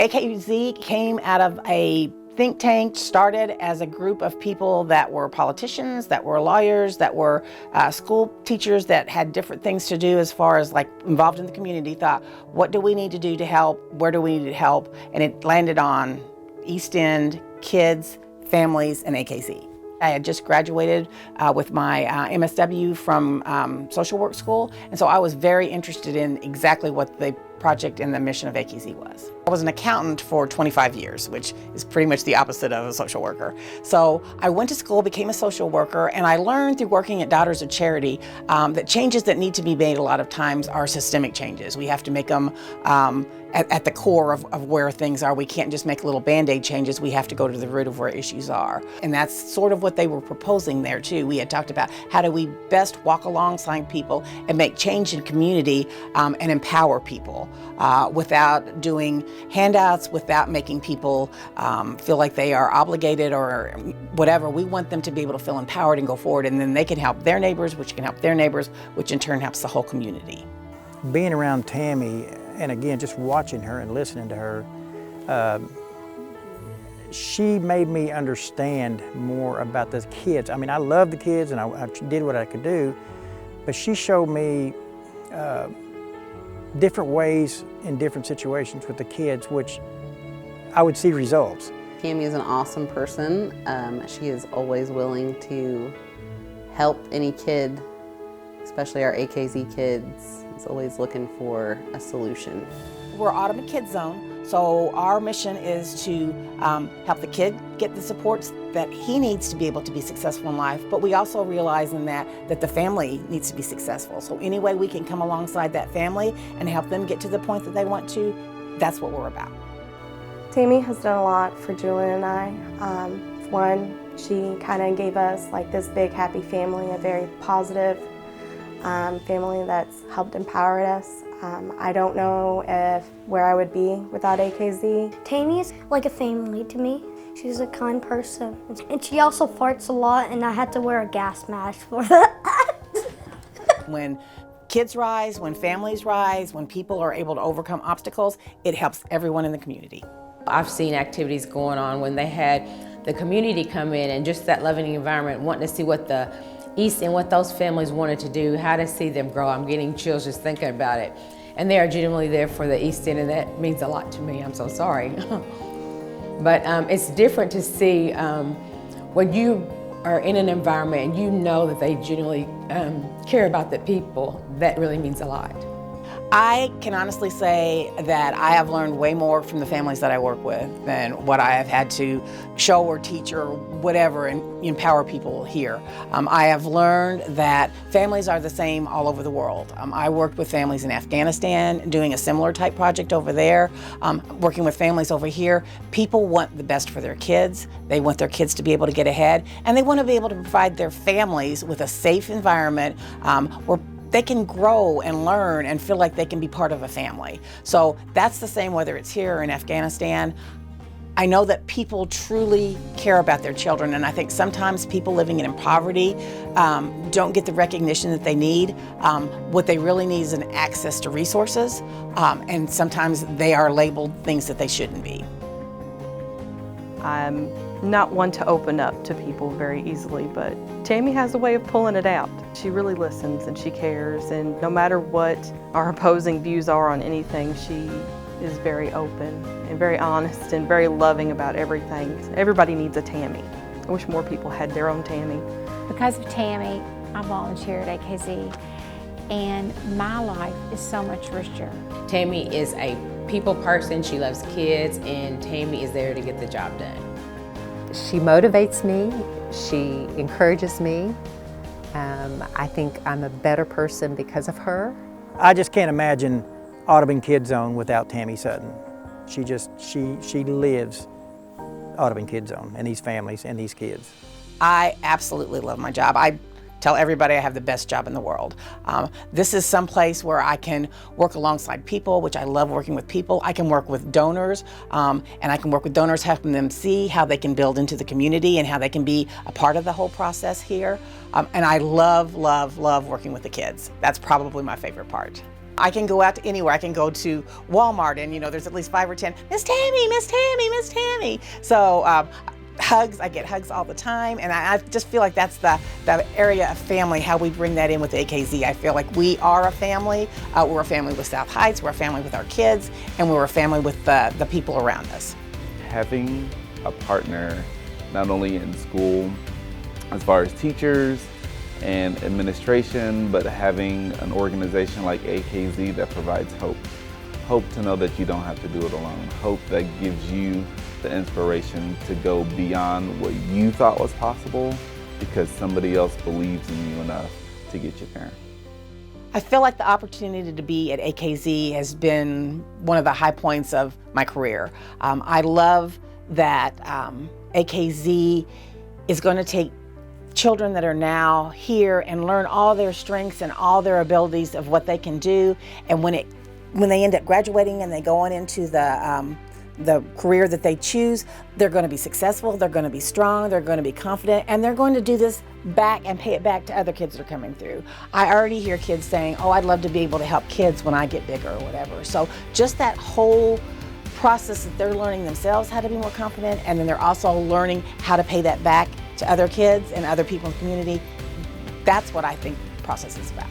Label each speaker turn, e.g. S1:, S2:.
S1: AKZ came out of a think tank, started as a group of people that were politicians, that were lawyers, that were school teachers that had different things to do as far as like involved in the community, thought, what do we need to do to help? Where do we need help? And it landed on East End, kids, families, and AKZ. I had just graduated with my MSW from social work school, and so I was very interested in exactly what the project and the mission of AKZ was. I was an accountant for 25 years, which is pretty much the opposite of a social worker. So I went to school, became a social worker, and I learned through working at Daughters of Charity that changes that need to be made a lot of times are systemic changes. We have to make them at the core of where things are. We can't just make little Band-Aid changes. We have to go to the root of where issues are. And that's sort of what they were proposing there too. We had talked about how do we best walk alongside people and make change in community and empower people without doing handouts, without making people feel like they are obligated or whatever. We want them to be able to feel empowered and go forward, and then they can help their neighbors, which can help their neighbors, which in turn helps the whole community.
S2: Being around Tammy, and again, just watching her and listening to her, she made me understand more about the kids. I mean, I love the kids and I did what I could do, but she showed me different ways in different situations with the kids, which I would see results.
S3: Tammy is an awesome person. She is always willing to help any kid, especially our AKZ kids. Is always looking for a solution.
S1: We're Audubon Kids Zone, so our mission is to help the kid get the supports that he needs to be able to be successful in life, but we also realize in that the family needs to be successful. So any way we can come alongside that family and help them get to the point that they want to, that's what we're about.
S4: Tammy has done a lot for Julian and I. One, she kind of gave us like this big happy family, a very positive family that's helped empower us. I don't know where I would be without AKZ.
S5: Tammy's like a family to me. She's a kind person. And she also farts a lot, and I had to wear a gas mask for that.
S1: When kids rise, when families rise, when people are able to overcome obstacles, it helps everyone in the community.
S6: I've seen activities going on when they had the community come in and just that loving environment, wanting to see what the East and what those families wanted to do, how to see them grow. I'm getting chills just thinking about it. And they are genuinely there for the East End, and that means a lot to me. I'm so sorry. But it's different to see when you are in an environment and you know that they genuinely care about the people. That really means a lot.
S1: I can honestly say that I have learned way more from the families that I work with than what I have had to show or teach or whatever and empower people here. I have learned that families are the same all over the world. I worked with families in Afghanistan, doing a similar type project over there, working with families over here. People want the best for their kids. They want their kids to be able to get ahead, and they want to be able to provide their families with a safe environment where they can grow and learn and feel like they can be part of a family. So that's the same whether it's here or in Afghanistan. I know that people truly care about their children, and I think sometimes people living in poverty don't get the recognition that they need. What they really need is an access to resources, and sometimes they are labeled things that they shouldn't be.
S7: I'm not one to open up to people very easily, but Tammy has a way of pulling it out. She really listens and she cares, and no matter what our opposing views are on anything, she is very open and very honest and very loving about everything. Everybody needs a Tammy. I wish more people had their own Tammy.
S8: Because of Tammy, I volunteer at AKZ, and my life is so much richer.
S6: Tammy is a people person. She loves kids, and Tammy is there to get the job done.
S9: She motivates me, she encourages me. I think I'm a better person because of her.
S2: I just can't imagine Audubon Kids Zone without Tammy Sutton. She lives Audubon Kids Zone and these families and these kids.
S1: I absolutely love my job. I tell everybody I have the best job in the world. This is some place where I can work alongside people, which I love working with people. I can work with donors, and I can work with donors helping them see how they can build into the community and how they can be a part of the whole process here. And I love, love, love working with the kids. That's probably my favorite part. I can go out to anywhere. I can go to Walmart and, there's at least 5 or 10, Miss Tammy, Miss Tammy, Miss Tammy. So hugs, I get hugs all the time, and I just feel like that's the area of family, how we bring that in with AKZ. I feel like we are a family. We're a family with South Heights, we're a family with our kids, and we're a family with the people around us.
S10: Having a partner, not only in school, as far as teachers and administration, but having an organization like AKZ that provides hope. Hope to know that you don't have to do it alone. Hope that gives you the inspiration to go beyond what you thought was possible because somebody else believes in you enough to get you there.
S1: I feel like the opportunity to be at AKZ has been one of the high points of my career. I love that AKZ is going to take children that are now here and learn all their strengths and all their abilities of what they can do, and when they end up graduating and they go on into the career that they choose, they're going to be successful, they're going to be strong, they're going to be confident, and they're going to do this back and pay it back to other kids that are coming through. I already hear kids saying, oh, I'd love to be able to help kids when I get bigger or whatever. So just that whole process that they're learning themselves how to be more confident, and then they're also learning how to pay that back to other kids and other people in the community. That's what I think the process is about.